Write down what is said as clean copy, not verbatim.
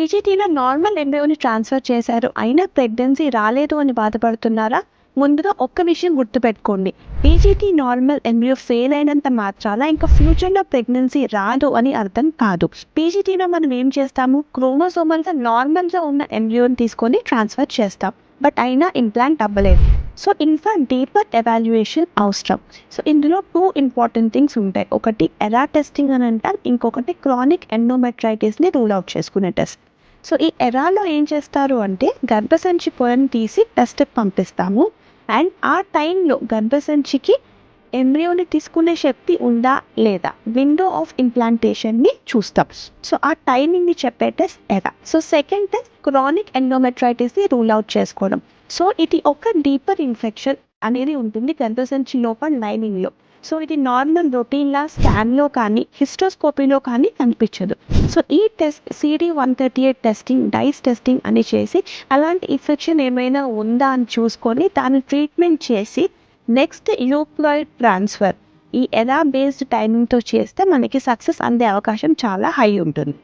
పీజీటీలో normal ఎంబ్రియోని transfer చేశారు, అయినా pregnancy రాలేదు అని బాధపడుతున్నారా? ముందుగా ఒక్క విషయం గుర్తుపెట్టుకోండి. పీజీటీ నార్మల్ ఎంబ్రియో ఫెయిల్ అయినంత మాత్రాన ఇంకా ఫ్యూచర్లో ప్రెగ్నెన్సీ రాదు అని అర్థం కాదు. పీజీటీలో మనం ఏం చేస్తాము, క్రోమోసోమల్గా నార్మల్గా ఉన్న ఎంబ్రియోని తీసుకొని ట్రాన్స్ఫర్ చేస్తాం, బట్ అయినా ఇంప్లాంట్ అవ్వలేదు. సో ఇంకా డీపర్ ఎవాల్యుయేషన్ అవసరం. సో ఇందులో 2 ఇంపార్టెంట్ థింగ్స్ ఉంటాయి. ఒకటి ఎరా టెస్టింగ్ అని అంటాం, ఇంకొకటి క్రానిక్ ఎండోమెట్రైటిస్ని రూల్ అవుట్ చేసుకునే టెస్ట్. సో ఈ ఎరాలో ఏం చేస్తారు అంటే గర్భసంచి పొరను తీసి టెస్ట్కి పంపిస్తాము, అండ్ ఆ టైంలో గర్భసంచికి ఎంబ్రియోని తీసుకునే శక్తి ఉందా లేదా, విండో ఆఫ్ ఇంప్లాంటేషన్ని చూస్తాం. సో ఆ టైమింగ్ని చెప్పే test ERA. So second test chronic ఎండోమెట్రైటిస్ని రూల్ అవుట్ చేసుకోవడం. సో ఇది ఒక డీపర్ ఇన్ఫెక్షన్ అనేది ఉంటుంది గర్భసంచి లోపల లైనింగ్లో. సో ఇది నార్మల్ రొటీన్లా స్కాన్లో కానీ హిస్టోస్కోపీలో కానీ కనిపించదు. సో ఈ test CD138 testing, dice testing అని చేసి అలాంటి ఇన్ఫెక్షన్ ఏమైనా ఉందా అని చూసుకొని దాన్ని ట్రీట్మెంట్ చేసి నెక్స్ట్ యూప్లాయిడ్ ట్రాన్స్ఫర్ ఈ ఎరా బేస్డ్ టైమింగ్తో చేస్తే మనకి సక్సెస్ అందే అవకాశం చాలా హై ఉంటుంది.